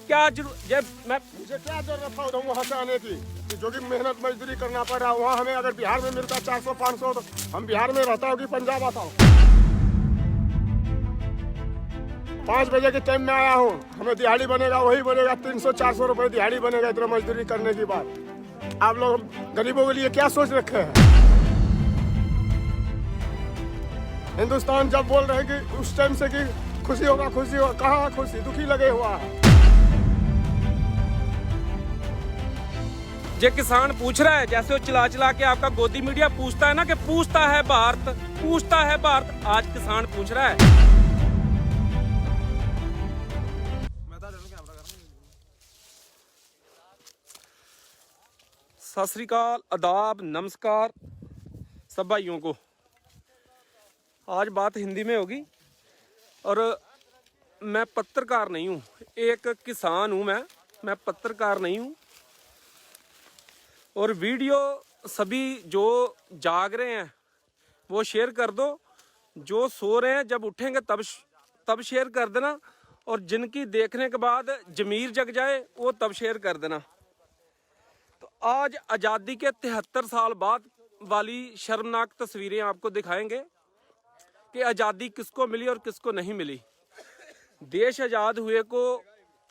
क्या जब मैं मुझे क्या जरूरत था उधर वहाँ से आने की कि जो कि मेहनत मजदूरी करना पड़ रहा है वहाँ हमें अगर बिहार में मिलता 400-500 तो हम बिहार में रहता हूँ कि पंजाब आता हूँ। 5 बजे के टाइम में आया हूँ, हमें दिहाड़ी बनेगा वही बनेगा 300-400 रुपए दिहाड़ी बनेगा इतना मजदूरी करने के बाद। आप लोग गरीबों के लिए क्या सोच रखे हैं? हिंदुस्तान जब बोल रहे हैं कि उस टाइम से कि खुशी होगा, कहाँ खुशी, दुखी लगे हुआ है। ये किसान पूछ रहा है, जैसे वो चिल्ला चिल्ला के आपका गोदी मीडिया पूछता है ना कि पूछता है भारत, आज किसान पूछ रहा है। सत श्री अकाल, आदाब, नमस्कार सब भाइयों को। आज बात हिंदी में होगी और मैं पत्रकार नहीं हूँ, एक किसान हूँ। मैं पत्रकार नहीं हूँ। और वीडियो सभी जो जाग रहे हैं वो शेयर कर दो, जो सो रहे हैं जब उठेंगे तब शेयर कर देना, और जिनकी देखने के बाद जमीर जग जाए वो तब शेयर कर देना। तो आज आज़ादी के 73 साल बाद वाली शर्मनाक तस्वीरें आपको दिखाएंगे कि आज़ादी किसको मिली और किसको नहीं मिली। देश आज़ाद हुए को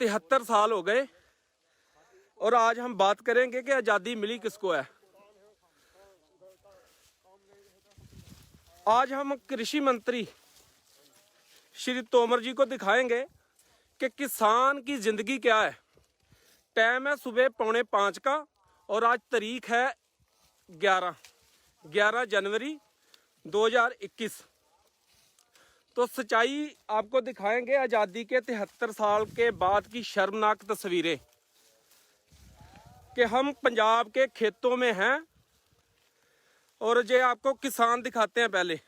73 साल हो गए और आज हम बात करेंगे कि आज़ादी मिली किसको है। आज हम कृषि मंत्री श्री तोमर जी को दिखाएंगे कि किसान की जिंदगी क्या है। टाइम है सुबह 4:45 का और आज तारीख है 11 जनवरी 2021। तो सच्चाई आपको दिखाएंगे आज़ादी के 73 साल के बाद की शर्मनाक तस्वीरें कि हम पंजाब के खेतों में हैं। और ये आपको किसान दिखाते हैं। पहले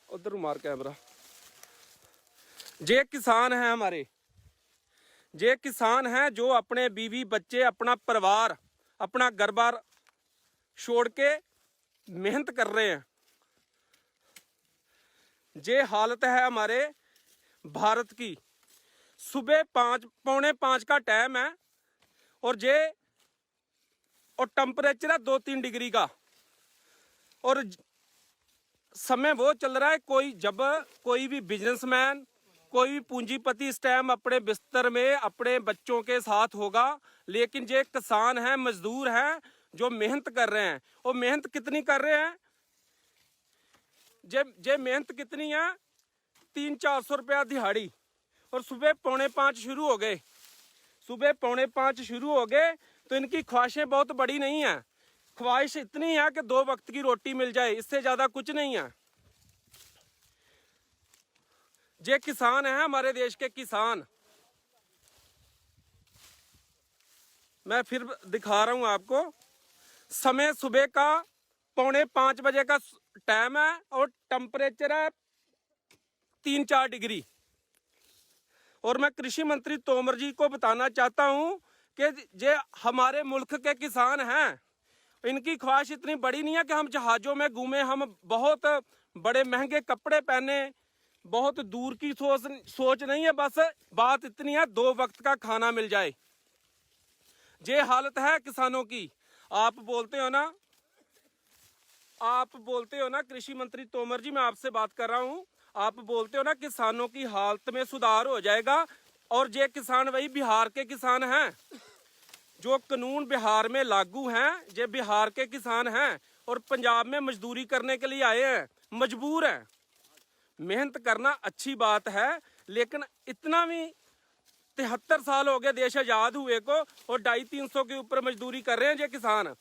उधर मार कैमरा। ये किसान हैं हमारे, ये किसान हैं जो अपने बीवी बच्चे, अपना परिवार, अपना घर बार छोड़ के मेहनत कर रहे हैं। ये हालत है हमारे भारत की। सुबह 4:45 का टाइम है और टेम्परेचर है 2-3 डिग्री का। और समय वो चल रहा है जब कोई भी बिजनेसमैन, कोई भी पूंजीपति इस टाइम अपने बिस्तर में अपने बच्चों के साथ होगा, लेकिन ये किसान हैं, मजदूर हैं जो मेहनत कर रहे हैं। और मेहनत कितनी कर रहे हैं? जे मेहनत कितनी है? 300-400 रुपया दिहाड़ी। और सुबह 4:45 शुरू हो गए। सुबह 4:45 शुरू हो गए तो इनकी ख्वाहिशें बहुत बड़ी नहीं है। ख्वाहिश इतनी है कि 2 वक्त की रोटी मिल जाए, इससे ज्यादा कुछ नहीं है। ये किसान है हमारे देश के किसान। मैं फिर दिखा रहा हूं आपको। समय सुबह का 4:45 बजे का टाइम है और टेम्परेचर है 3-4 डिग्री। और मैं कृषि मंत्री तोमर जी को बताना चाहता हूं कि ये हमारे मुल्क के किसान हैं। इनकी ख्वाहिश इतनी बड़ी नहीं है कि हम जहाजों में घूमें, हम बहुत बड़े महंगे कपड़े पहने, बहुत दूर की सोच नहीं है। बस बात इतनी है 2 वक्त का खाना मिल जाए। ये हालत है किसानों की। आप बोलते हो ना कृषि मंत्री तोमर जी, मैं आपसे बात कर रहा हूं। आप बोलते हो ना किसानों की हालत में सुधार हो जाएगा, और ये किसान वही बिहार के किसान हैं। जो कानून बिहार में लागू हैं, ये बिहार के किसान हैं और पंजाब में मजदूरी करने के लिए आए हैं, मजबूर हैं। मेहनत करना अच्छी बात है, लेकिन इतना भी 73 साल हो गए देश आजाद हुए को और 250-300 के ऊपर मजदूरी कर रहे हैं ये किसान।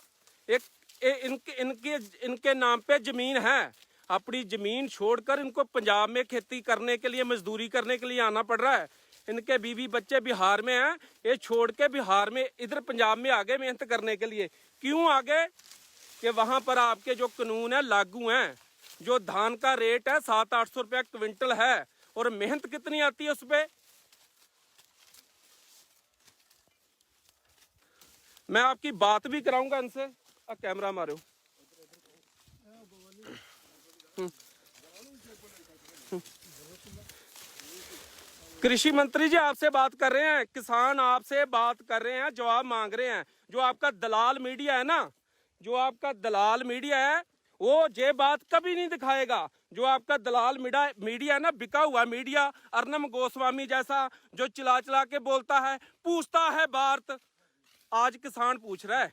इनके नाम पे जमीन है, अपनी जमीन छोड़कर इनको पंजाब में खेती करने के लिए, मजदूरी करने के लिए आना पड़ रहा है। इनके बीवी बच्चे बिहार में हैं, ये छोड़ के बिहार में इधर पंजाब में आ गए मेहनत करने के लिए। क्यों आ गए? कि वहां पर आपके जो कानून है लागू हैं। जो धान का रेट है 700-800 रुपया क्विंटल है और मेहनत कितनी आती है उस पर। मैं आपकी बात भी कराऊंगा इनसे। कैमरा मारो। कृषि मंत्री जी आपसे बात कर रहे हैं, किसान आपसे बात कर रहे हैं, जवाब मांग रहे हैं। जो आपका दलाल मीडिया है ना, जो आपका दलाल मीडिया है, वो ये बात कभी नहीं दिखाएगा। जो आपका दलाल मीडिया है ना, बिका हुआ मीडिया, अर्नब गोस्वामी जैसा, जो चिल्ला चिल्ला के बोलता है, पूछता है भारत। आज किसान पूछ रहा है,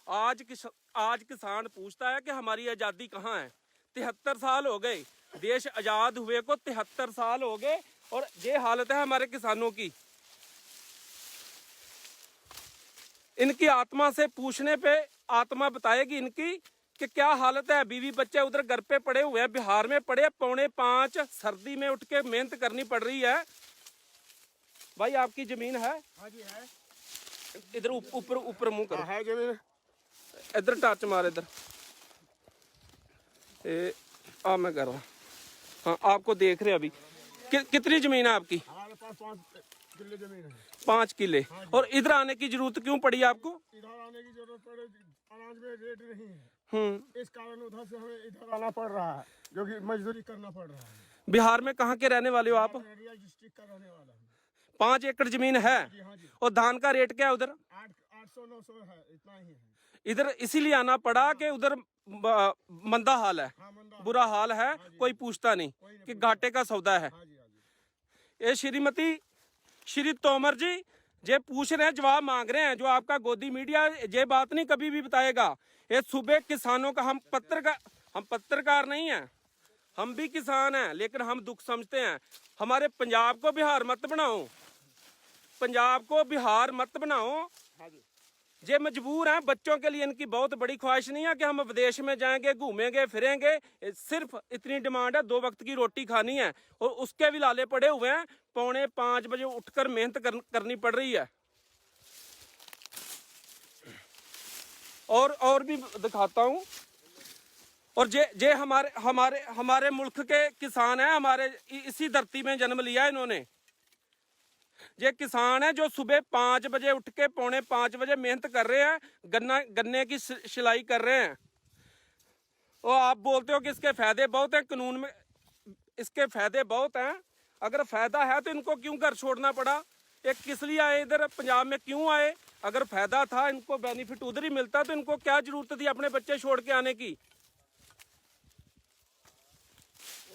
आज किसान पूछता है कि हमारी आजादी कहाँ है। 73 साल हो गए, देश आजाद हुए को 73 साल हो गए, और ये हालत है हमारे किसानों की। इनकी आत्मा से पूछने पे आत्मा बताएगी इनकी कि क्या हालत है। बीवी बच्चे उधर घर पे पड़े हुए हैं, बिहार में पड़े 4:45 सर्दी में उठ के मेहनत करनी पड़ रही है। भाई आपकी जमीन है? हाँ जी है। इधर ऊपर मुंह करो। है जमीन। इधर टच मार इधर। मैं कर रहा हूँ। हाँ आपको देख रहे हैं अभी। कितनी जमीन है आपकी? हमारे पास 5 किले जमीन है। 5 किले। और इधर आने की जरूरत क्यों पड़ी आपको? इधर आने की जरूरत पड़े, अनाज में रेट नहीं है, इस कारण उधर से हमें इधर आना पड़ रहा है, जो कि मजदूरी करना पड़ रहा है। बिहार में कहाँ के रहने वाले हो आप? अररिया डिस्ट्रिक्ट का रहने वाला हूँ। 5 एकड़ जमीन है। हाँ जी। और धान का रेट क्या है उधर? 800-900 है, इतना ही है। इधर इसीलिए आना पड़ा कि उधर मंदा हाल है, बुरा हाल है, कोई पूछता नहीं कि घाटे का सौदा है। ये श्री तोमर जी ये पूछ रहे हैं, जवाब मांग रहे हैं। जो आपका गोदी मीडिया ये बात नहीं कभी भी बताएगा। ये सुबह किसानों का, हम पत्रकार नहीं हैं, हम भी किसान हैं, लेकिन हम दुख समझते हैं। हमारे पंजाब को बिहार मत बनाओ, पंजाब को बिहार मत बनाओ। ये मजबूर हैं, बच्चों के लिए इनकी बहुत बड़ी ख्वाहिश नहीं है कि हम विदेश में जाएंगे, घूमेंगे फिरेंगे। सिर्फ इतनी डिमांड है, 2 वक्त की रोटी खानी है, और उसके भी लाले पड़े हुए हैं। 4:45 बजे उठकर मेहनत करनी पड़ रही है। और भी दिखाता हूं। और जे हमारे मुल्क के किसान हैं, हमारे इसी धरती में जन्म लिया इन्होंने। ये किसान है जो सुबह 5 बजे उठ के 4:45 बजे मेहनत कर रहे हैं, गन्ने की सिलाई कर रहे हैं। और आप बोलते हो कि इसके फायदे बहुत हैं, कानून में इसके फायदे बहुत हैं। अगर फायदा है तो इनको क्यों घर छोड़ना पड़ा? एक किस लिए आए इधर पंजाब में, क्यों आए? अगर फायदा था, इनको बेनिफिट उधर ही मिलता, तो इनको क्या जरूरत थी अपने बच्चे छोड़ के आने की?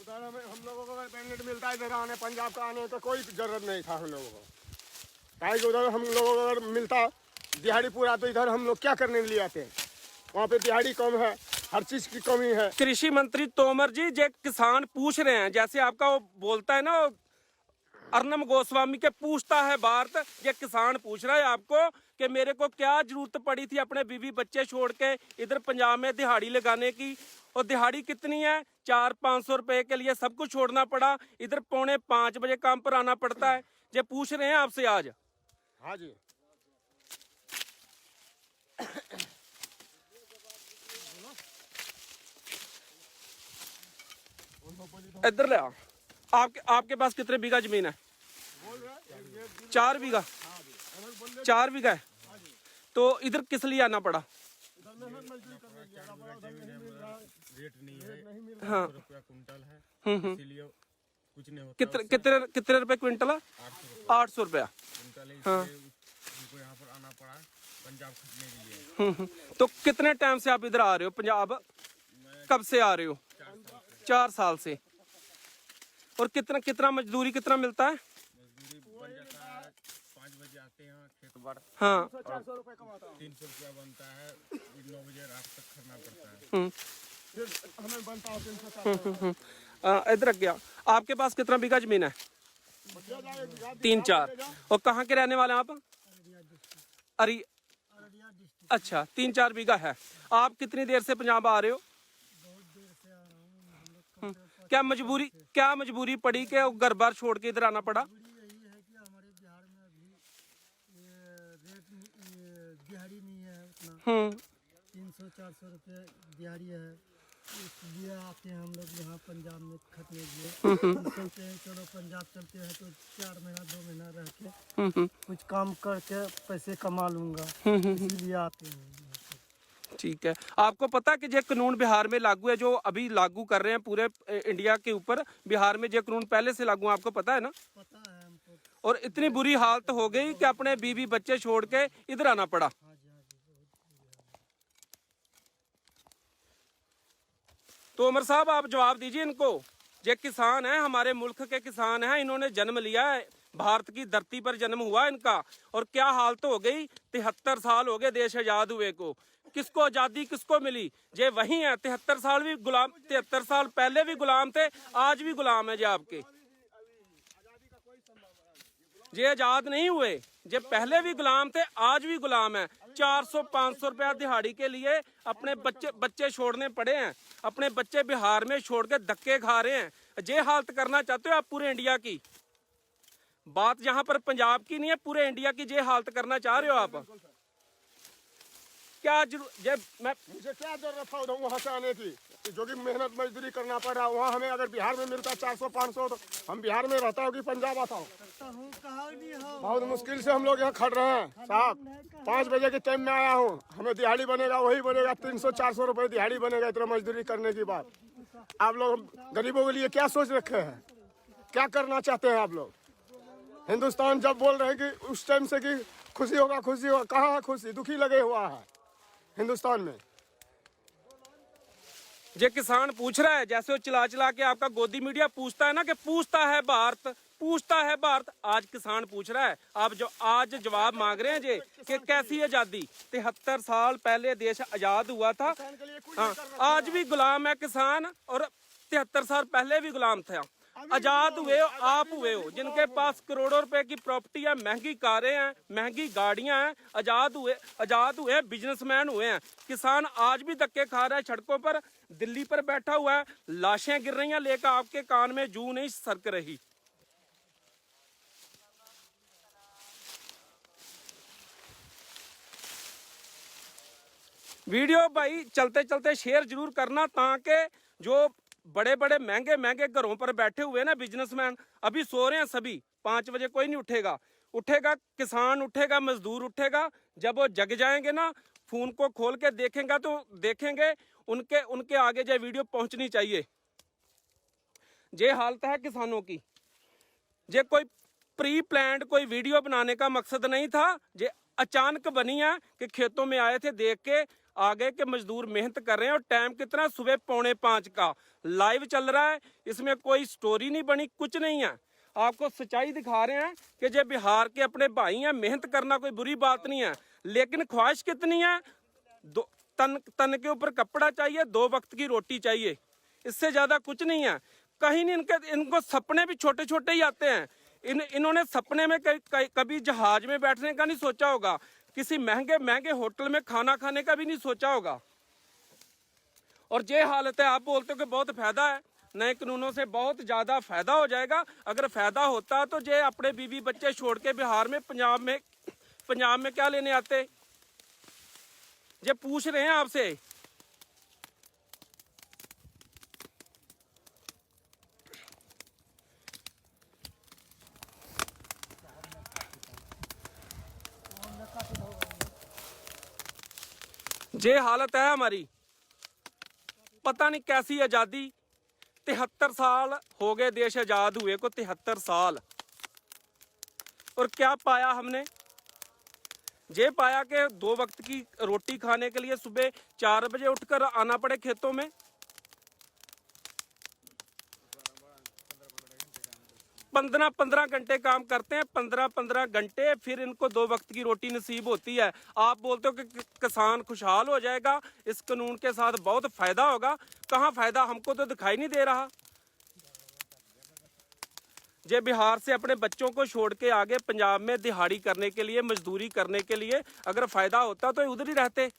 उधर हम लोगों को अगर बेनिफिट मिलता है इधर आने, पंजाब का आने, तो कोई जरूरत नहीं था हम लोगों को। काहे कि उधर हम लोगों को अगर मिलता दिहाड़ी पूरा, तो इधर हम लोग क्या करने के लिए आते हैं? वहाँ पे दिहाड़ी कम है, हर चीज की कमी है। कृषि मंत्री तोमर जी, ये किसान पूछ रहे हैं, जैसे आपका वो बोलता है ना अर्नब गोस्वामी के पूछता है भारत, ये किसान पूछ रहा है आपको कि मेरे को क्या जरूरत पड़ी थी अपने बीवी बच्चे छोड़ के इधर पंजाब में दिहाड़ी लगाने की? और दिहाड़ी कितनी है? 400-500 रुपए के लिए सब कुछ छोड़ना पड़ा, इधर 4:45 बजे काम पर आना पड़ता है। ये पूछ रहे हैं आपसे आज। हाँ जी। इधर ले आओ। आपके पास कितने बीघा जमीन है? 4 बीघा। 4 बीघा है। तो इधर किस लिए आना पड़ा? रेट नहीं है। हाँ। रुपया कुंटल है, इसीलिए कुछ नहीं होता। कितने रुपए क्विंटल है? 800 रुपया कुंटल है। हाँ। उनको यहाँ पर आना पड़ा पंजाब खरीदने के लिए। तो कितने टाइम से आप इधर आ रहे हो पंजाब? कब से आ रहे हो? 4 साल से। और कितना मजदूरी कितना मिलता है? मजदूरी बन जाता है, 5 बजे आते हैं खेत बार। हाँ। 300-400 रुपए कमाता हूँ। 300 रुपया बनता है, 9 बजे रात तक करना पड़ता है। फिर हमें बनता है 300-400। इधर रख गया। आपके पास कितना बीघा जमीन है? 3-4। और कहाँ के रहने वाले हैं आप? अच्छा, 3-4 बीघा है। आप कितनी देर से पंजाब आ रहे हो? क्या मजबूरी पड़ी कि घर बार छोड़ के इधर आना पड़ा? यही है कि हमारे बिहार में अभी रेट दिहाड़ी नहीं है उतना। 300-400 रुपये दिहाड़ी है, इसलिए आते हैं हम लोग यहाँ पंजाब में खटने के लिए। सोचते हैं चलो पंजाब चलते हैं तो 4 महीना 2 महीना रह के कुछ काम करके पैसे कमा लूंगा, इसीलिए आते हैं। ठीक है। आपको पता कि ये कानून बिहार में लागू है, जो अभी लागू कर रहे हैं पूरे इंडिया के ऊपर, बिहार में ये कानून पहले से लागू है, आपको पता है ना? पता है हमको। और इतनी बुरी हालत हो गई कि अपने बीवी बच्चे छोड़ के इधर आना पड़ा। हाँ जी, हाँ जी, बहुत बुरी हालत। तो उमर साहब आप जवाब दीजिए इनको। ये किसान हैं, हमारे मुल्क के किसान हैं, इन्होंने जन्म लिया है, भारत की धरती पर जन्म हुआ इनका, और क्या हालत हो गई। 73 साल हो गए देश आजाद हुए को। किसको आजादी किसको मिली? ये वही है। 73 साल भी गुलाम, 73 साल पहले भी गुलाम थे, आज भी गुलाम है जे आपके। ये आजाद नहीं हुए, ये पहले भी गुलाम थे, आज भी गुलाम है। 400-500 रुपया दिहाड़ी के लिए अपने बच्चे छोड़ने पड़े हैं, अपने बच्चे बिहार में छोड़ के धक्के खा रहे हैं। ये हालत करना चाहते हो आप पूरे इंडिया की? बात यहाँ पर पंजाब की नहीं है, पूरे इंडिया की ये हालत करना चाह रहे हो आप? क्या मैं मुझे क्या जरूरत था उधर वहाँ से आने की, जो कि मेहनत मजदूरी करना पड़ रहा है। वहाँ हमें अगर बिहार में मिलता 400-500 तो हम बिहार में रहता हूँ कि पंजाब आता हूँ। बहुत मुश्किल से हम लोग यहाँ खड़ रहे हैं साहब। 5 बजे के टाइम में आया हूँ, हमें दिहाड़ी बनेगा वही बनेगा 300-400 रुपये दिहाड़ी बनेगा, इतना मजदूरी करने की बात। आप लोग गरीबों के लिए क्या सोच रखे हैं, क्या करना चाहते हैं आप लोग? हिंदुस्तान जब बोल रहे हैं कि उस टाइम से कि खुशी होगा, खुशी होगा, कहाँ है खुशी? दुखी लगे हुआ है हिंदुस्तान में। ये किसान पूछ रहा है, जैसे वो चिल्ला चिल्ला के आपका गोदी मीडिया पूछता है ना कि पूछता है भारत, पूछता है भारत, आज किसान पूछ रहा है। आप जो आज जवाब मांग रहे हैं जे कि कैसी आजादी? 73 साल पहले देश आजाद हुआ था। हाँ, आज भी गुलाम है किसान, और 73 साल पहले भी गुलाम था। आजाद हुए हो आप हुए हो, जिनके पास करोड़ों रुपए की प्रॉपर्टी है, महंगी कारें हैं, महंगी गाड़ियां हैं। आजाद हुए बिजनेसमैन हुए हैं। किसान आज भी धक्के खा रहा है सड़कों पर, दिल्ली पर बैठा हुआ है, लाशें गिर रही हैं, लेकर आपके कान में जू नहीं सरक रही। वीडियो भाई चलते चलते शेयर जरूर करना, ताकि जो बड़े बड़े महंगे महंगे घरों पर बैठे हुए ना बिजनेसमैन, अभी सो रहे हैं सभी। 5 बजे कोई नहीं उठेगा, किसान उठेगा, मजदूर उठेगा। जब वो जग जाएंगे ना, फोन को खोल के देखेंगे तो देखेंगे उनके आगे जो वीडियो पहुंचनी चाहिए। ये हालत है किसानों की। ये कोई प्री प्लान्ड कोई वीडियो बनाने का मकसद नहीं था, ये अचानक बनी है कि खेतों में आए थे, देख के आगे के मजदूर मेहनत कर रहे हैं। और टाइम कितना? सुबह 4:45 का लाइव चल रहा है। इसमें कोई स्टोरी नहीं बनी, कुछ नहीं है। आपको सच्चाई दिखा रहे हैं कि जो बिहार के अपने भाई हैं, मेहनत करना कोई बुरी बात नहीं है, लेकिन ख्वाहिश कितनी है? तन के ऊपर कपड़ा चाहिए, 2 वक्त की रोटी चाहिए, इससे ज्यादा कुछ नहीं है। कहीं नहीं इनको सपने भी छोटे छोटे ही आते हैं। इन्होंने सपने में कभी जहाज में बैठने का नहीं सोचा होगा, किसी महंगे महंगे होटल में खाना खाने का भी नहीं सोचा होगा। और ये हालत है। आप बोलते हो कि बहुत फायदा है, नए कानूनों से बहुत ज्यादा फायदा हो जाएगा। अगर फायदा होता तो ये अपने बीवी बच्चे छोड़ के बिहार में पंजाब में क्या लेने आते? ये पूछ रहे हैं आपसे। ये हालत है हमारी। पता नहीं कैसी आजादी। 73 साल हो गए देश आजाद हुए को, 73 साल। और क्या पाया हमने? ये पाया कि 2 वक्त की रोटी खाने के लिए सुबह 4 बजे उठकर आना पड़े खेतों में। 15-15 घंटे काम करते हैं, 15-15 घंटे, फिर इनको 2 वक्त की रोटी नसीब होती है। आप बोलते हो कि किसान खुशहाल हो जाएगा, इस कानून के साथ बहुत फायदा होगा। कहाँ फायदा? हमको तो दिखाई नहीं दे रहा। जे बिहार से अपने बच्चों को छोड़ के आगे पंजाब में दिहाड़ी करने के लिए, मजदूरी करने के लिए अगर फायदा होता तो उधर ही रहते।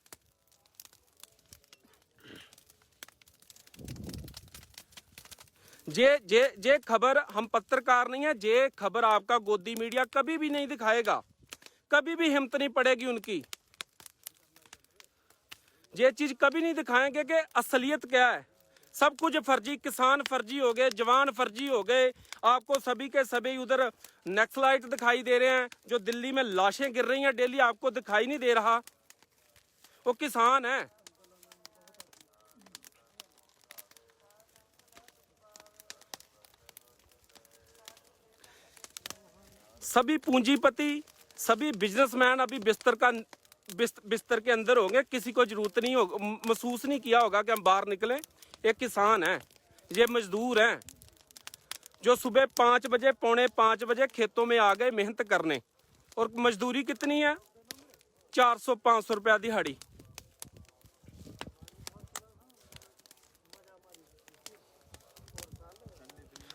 जे खबर, हम पत्रकार नहीं है, जे खबर आपका गोदी मीडिया कभी भी नहीं दिखाएगा, कभी भी हिम्मत नहीं पड़ेगी उनकी। ये चीज कभी नहीं दिखाएंगे कि असलियत क्या है। सब कुछ फर्जी, किसान फर्जी हो गए, जवान फर्जी हो गए। आपको सभी के सभी उधर नक्सलाइट दिखाई दे रहे हैं, जो दिल्ली में लाशें गिर रही हैं डेली, आपको दिखाई नहीं दे रहा। वो किसान है, सभी पूंजीपति, सभी बिजनेसमैन अभी बिस्तर के अंदर होंगे। किसी को जरूरत नहीं होगा, महसूस नहीं किया होगा कि हम बाहर निकलें। एक किसान है, ये मजदूर हैं जो सुबह 5 बजे, पौने 5 बजे खेतों में आ गए मेहनत करने, और मजदूरी कितनी है? 400-500 रुपया दिहाड़ी।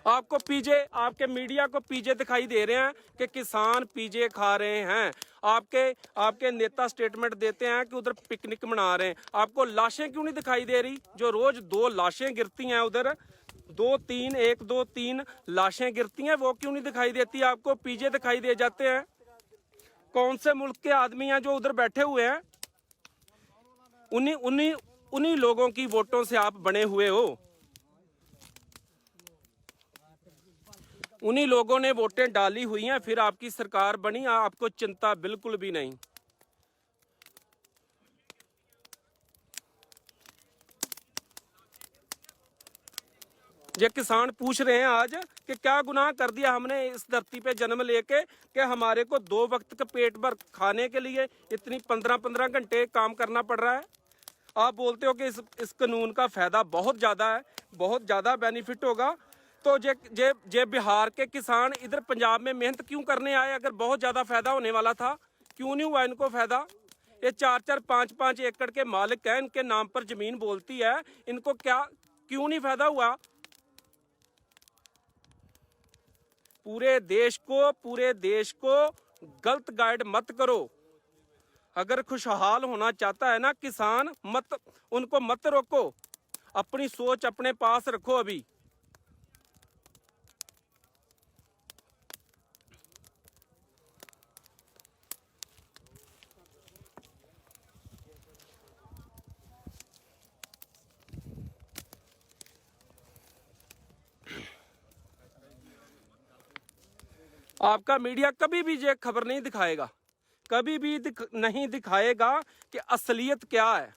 आपको पीजे, आपके मीडिया को पीजे दिखाई दे रहे हैं कि किसान पीजे खा रहे हैं। आपके नेता स्टेटमेंट देते हैं कि उधर पिकनिक मना रहे हैं। आपको लाशें क्यों नहीं दिखाई दे रही? जो रोज 2 लाशें गिरती हैं उधर, 1-2-3 लाशें गिरती हैं, वो क्यों नहीं दिखाई देती? आपको पीजे दिखाई दे जाते हैं। कौन से मुल्क के आदमी हैं जो उधर बैठे हुए हैं? उन्हीं लोगों की वोटों से आप बने हुए हो। उन्हीं लोगों ने वोटें डाली हुई हैं, फिर आपकी सरकार बनी। आपको चिंता बिल्कुल भी नहीं। ये किसान पूछ रहे हैं आज कि क्या गुनाह कर दिया हमने इस धरती पे जन्म लेके कि हमारे को 2 वक्त का पेट भर खाने के लिए इतनी 15-15 घंटे काम करना पड़ रहा है। आप बोलते हो कि इस कानून का फायदा बहुत ज्यादा है, बहुत ज्यादा बेनिफिट होगा। तो जे बिहार के किसान इधर पंजाब में मेहनत क्यों करने आए? अगर बहुत ज्यादा फायदा होने वाला था, क्यों नहीं हुआ इनको फायदा? ये 4-4, 5-5 एकड़ के मालिक हैं, इनके नाम पर जमीन बोलती है, इनको क्यों नहीं फायदा हुआ? पूरे देश को गलत गाइड मत करो। अगर खुशहाल होना चाहता है ना किसान, उनको मत रोको। अपनी सोच अपने पास रखो। अभी आपका मीडिया कभी भी ये खबर नहीं दिखाएगा, कभी भी नहीं दिखाएगा कि असलियत क्या है।